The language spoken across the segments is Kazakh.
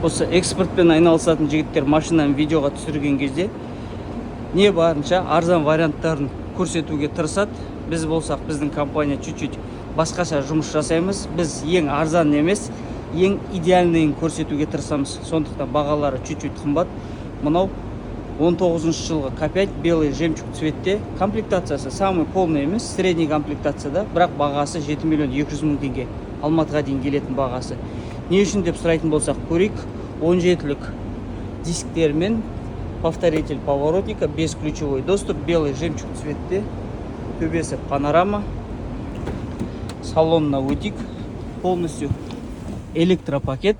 осы экспортпен айналысатын жігіттер машинаны видеоға түсірген кезде не барынша арзан варианттарын көрсетуге тырысады. Біз болсақ, біздің компания чуть-чуть басқаша жұмыс жасаймыз. Біз ең арзан емес, ең идеальныйын көрсетуге тырысамыз. Сондықтан бағалары чуть-чуть қымбат. Мынау 19 жылғы К5 белый жемчуг цветте. Комплектациясы самый полный емес, средний комплектацияда, бірақ бағасы 7 миллион 200 мың теңге. Алматыға дейін келетін бағасы. Не үшін деп сұрайтын болсақ, көрейік. 17-лік дисктермен, повторитель поворотника, бесключевой доступ, белый жемчуг цветте. Төбесі панорама. Салонна өтик. Полностью электропакет.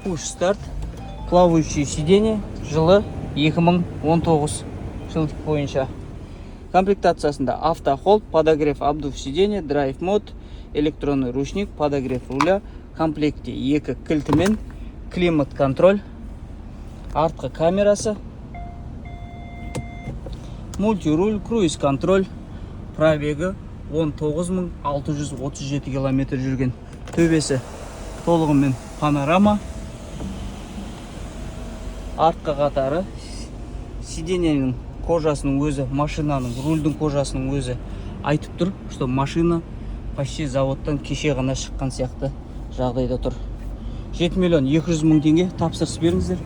Push-старт. Плавающие сиденья. Жылы 2019 жыл бойынша. Комплектациясында автохолд, подогрев обдув сиденья, драйв мод, электронный ручник, подогрев руля, комплекте 2 кілтімен, климат контроль, артқы камерасы, мультируль, круиз контроль, пробегі 19.637 км жүрген. Төбесі толығымен панорама. Артқы қатары сиденьенің кожасының өзі, машинаның, рульдің кожасының өзі айтып тұр, что машина почти заводтан кеше ғана шыққан сияқты жағдайда тұр. 7 миллион 200 мың теңге тапсырыс беріңіздер.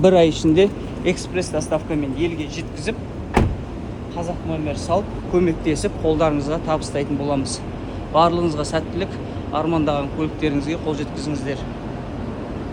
Бір ай ішінде экспресс доставкамен елге жеткізіп, қазақ номер салып, көмектесіп, қолдарыңызға табыстайтын боламыз. Барлығыңызға сәттілік, армандаған көліктеріңізге қол жеткізіңіздер.